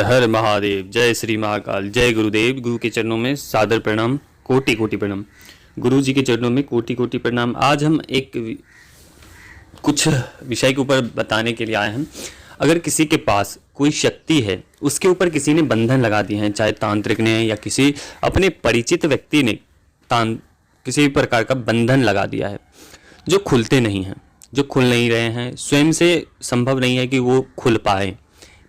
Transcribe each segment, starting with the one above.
हर महादेव। जय श्री महाकाल। जय गुरुदेव। गुरु के चरणों में सादर प्रणाम, कोटि कोटि प्रणाम। गुरु जी के चरणों में कोटि कोटि प्रणाम। आज हम कुछ विषय के ऊपर बताने के लिए आए हैं। अगर किसी के पास कोई शक्ति है, उसके ऊपर किसी ने बंधन लगा दिए हैं, चाहे तांत्रिक ने या किसी अपने परिचित व्यक्ति ने किसी भी प्रकार का बंधन लगा दिया है, जो खुलते नहीं हैं, जो खुल नहीं रहे हैं, स्वयं से संभव नहीं है कि वो खुल पाए।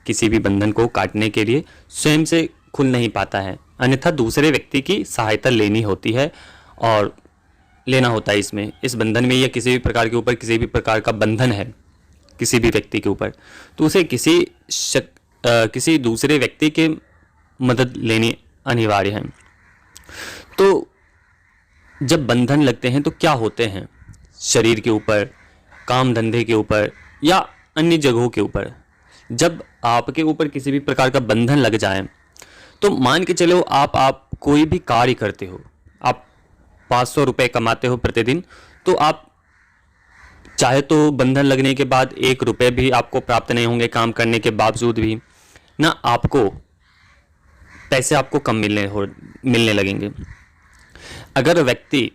किसी भी बंधन को काटने के लिए स्वयं से खुल नहीं पाता है, अन्यथा दूसरे व्यक्ति की सहायता लेनी होती है और लेना होता है। इस बंधन में या किसी भी प्रकार के ऊपर किसी भी प्रकार का बंधन है किसी भी व्यक्ति के ऊपर, तो उसे किसी दूसरे व्यक्ति के मदद लेनी अनिवार्य है। तो जब बंधन लगते हैं तो क्या होते हैं, शरीर के ऊपर, काम धंधे के ऊपर या अन्य जगहों के ऊपर, जब आपके ऊपर किसी भी प्रकार का बंधन लग जाए तो मान के चलो आप कोई भी कार्य करते हो, आप 500 रुपये कमाते हो प्रतिदिन, तो आप चाहे तो बंधन लगने के बाद 1 रुपये भी आपको प्राप्त नहीं होंगे, काम करने के बावजूद भी ना, आपको पैसे आपको कम मिलने लगेंगे। अगर व्यक्ति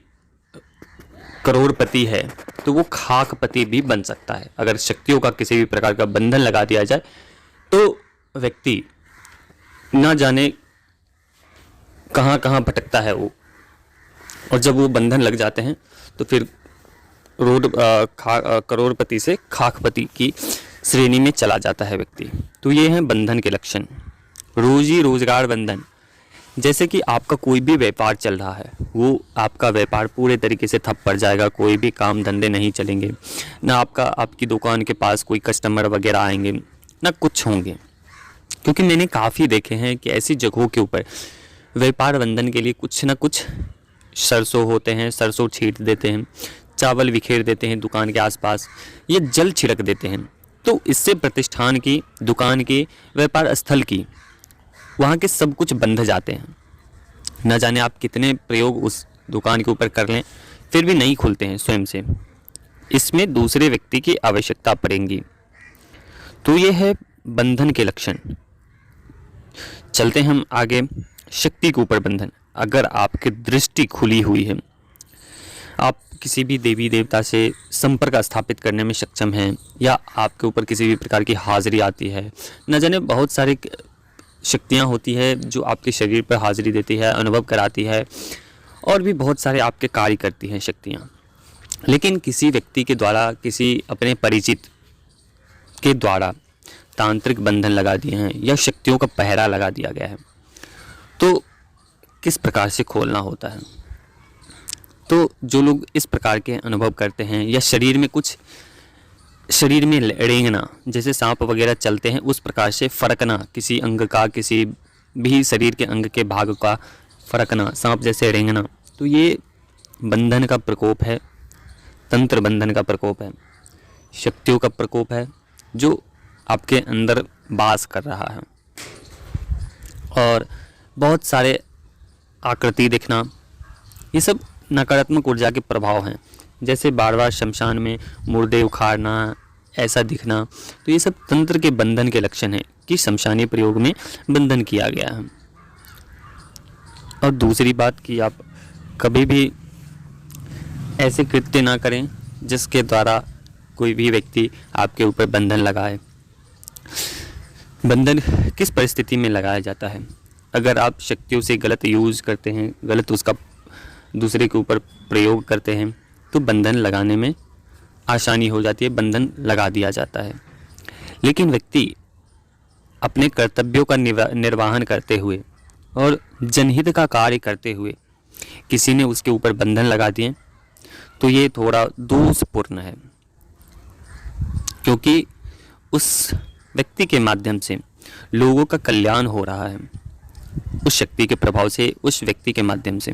करोड़पति है तो वो खाकपति भी बन सकता है। अगर शक्तियों का किसी भी प्रकार का बंधन लगा दिया जाए तो व्यक्ति ना जाने कहाँ कहाँ भटकता है वो, और जब वो बंधन लग जाते हैं तो फिर करोड़पति से खाकपति की श्रेणी में चला जाता है व्यक्ति। तो ये हैं बंधन के लक्षण। रोजी रोजगार बंधन, जैसे कि आपका कोई भी व्यापार चल रहा है, वो आपका व्यापार पूरे तरीके से ठप पड़ जाएगा, कोई भी काम धंधे नहीं चलेंगे, ना आपकी दुकान के पास कोई कस्टमर वगैरह आएंगे, ना कुछ होंगे। क्योंकि मैंने काफ़ी देखे हैं कि ऐसी जगहों के ऊपर व्यापार बंधन के लिए कुछ ना कुछ सरसों होते हैं, सरसों छींट देते हैं, चावल बिखेर देते हैं दुकान के आसपास, या जल छिड़क देते हैं। तो इससे प्रतिष्ठान की, दुकान की, व्यापार स्थल की, वहाँ के सब कुछ बंध जाते हैं। न जाने आप कितने प्रयोग उस दुकान के ऊपर कर लें, फिर भी नहीं खुलते हैं स्वयं से। इसमें दूसरे व्यक्ति की आवश्यकता पड़ेगी। तो ये है बंधन के लक्षण। चलते हम आगे। शक्ति के ऊपर बंधन, अगर आपकी दृष्टि खुली हुई है, आप किसी भी देवी देवता से संपर्क स्थापित करने में सक्षम हैं, या आपके ऊपर किसी भी प्रकार की हाजिरी आती है, न जाने बहुत सारी शक्तियाँ होती है जो आपके शरीर पर हाजिरी देती है, अनुभव कराती है, और भी बहुत सारे आपके कार्य करती हैं शक्तियाँ। लेकिन किसी व्यक्ति के द्वारा, किसी अपने परिचित के द्वारा तांत्रिक बंधन लगा दिए हैं या शक्तियों का पहरा लगा दिया गया है, तो किस प्रकार से खोलना होता है। तो जो लोग इस प्रकार के अनुभव करते हैं, या शरीर में रेंगना, जैसे सांप वगैरह चलते हैं उस प्रकार से फरकना, किसी अंग का, किसी भी शरीर के अंग के भाग का फरकना, सांप जैसे रेंगना, तो ये बंधन का प्रकोप है, तंत्र बंधन का प्रकोप है, शक्तियों का प्रकोप है जो आपके अंदर वास कर रहा है। और बहुत सारे आकृति दिखना, ये सब नकारात्मक ऊर्जा के प्रभाव हैं। जैसे बार बार शमशान में मुर्दे उखाड़ना, ऐसा दिखना, तो ये सब तंत्र के बंधन के लक्षण हैं कि शमशानी प्रयोग में बंधन किया गया है। और दूसरी बात कि आप कभी भी ऐसे कृत्य ना करें जिसके द्वारा कोई भी व्यक्ति आपके ऊपर बंधन लगाए। बंधन किस परिस्थिति में लगाया जाता है? अगर आप शक्तियों से गलत यूज़ करते हैं, गलत उसका दूसरे के ऊपर प्रयोग करते हैं, तो बंधन लगाने में आसानी हो जाती है, बंधन लगा दिया जाता है। लेकिन व्यक्ति अपने कर्तव्यों का निर्वहन करते हुए और जनहित का कार्य करते हुए किसी ने उसके ऊपर बंधन लगा दिए, तो ये थोड़ा दोषपूर्ण है, क्योंकि उस व्यक्ति के माध्यम से लोगों का कल्याण हो रहा है, उस शक्ति के प्रभाव से, उस व्यक्ति के माध्यम से।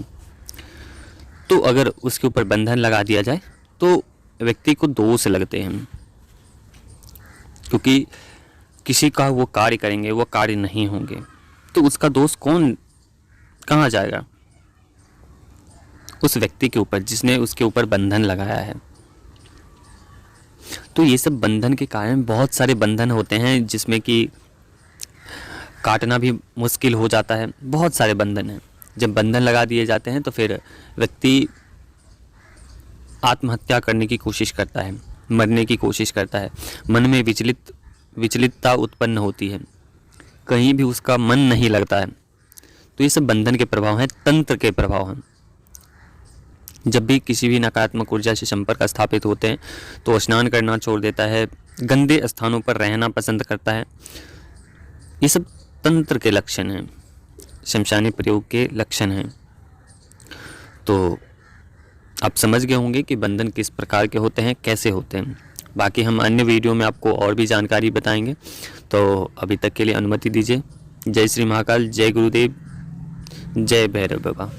तो अगर उसके ऊपर बंधन लगा दिया जाए तो व्यक्ति को दोष लगते हैं, क्योंकि किसी का वो कार्य करेंगे, वो कार्य नहीं होंगे, तो उसका दोष कहाँ जाएगा? उस व्यक्ति के ऊपर जिसने उसके ऊपर बंधन लगाया है। तो ये सब बंधन के कारण बहुत सारे बंधन होते हैं, जिसमें कि काटना भी मुश्किल हो जाता है। बहुत सारे बंधन हैं। जब बंधन लगा दिए जाते हैं तो फिर व्यक्ति आत्महत्या करने की कोशिश करता है, मरने की कोशिश करता है, मन में विचलितता उत्पन्न होती है, कहीं भी उसका मन नहीं लगता है। तो ये सब बंधन के प्रभाव हैं, तंत्र के प्रभाव हैं। जब भी किसी भी नकारात्मक ऊर्जा से संपर्क स्थापित होते हैं तो स्नान करना छोड़ देता है, गंदे स्थानों पर रहना पसंद करता है। ये सब तंत्र के लक्षण हैं, शमशानी प्रयोग के लक्षण हैं। तो आप समझ गए होंगे कि बंधन किस प्रकार के होते हैं, कैसे होते हैं। बाकी हम अन्य वीडियो में आपको और भी जानकारी बताएंगे। तो अभी तक के लिए अनुमति दीजिए। जय श्री महाकाल, जय गुरुदेव, जय भैरव बाबा।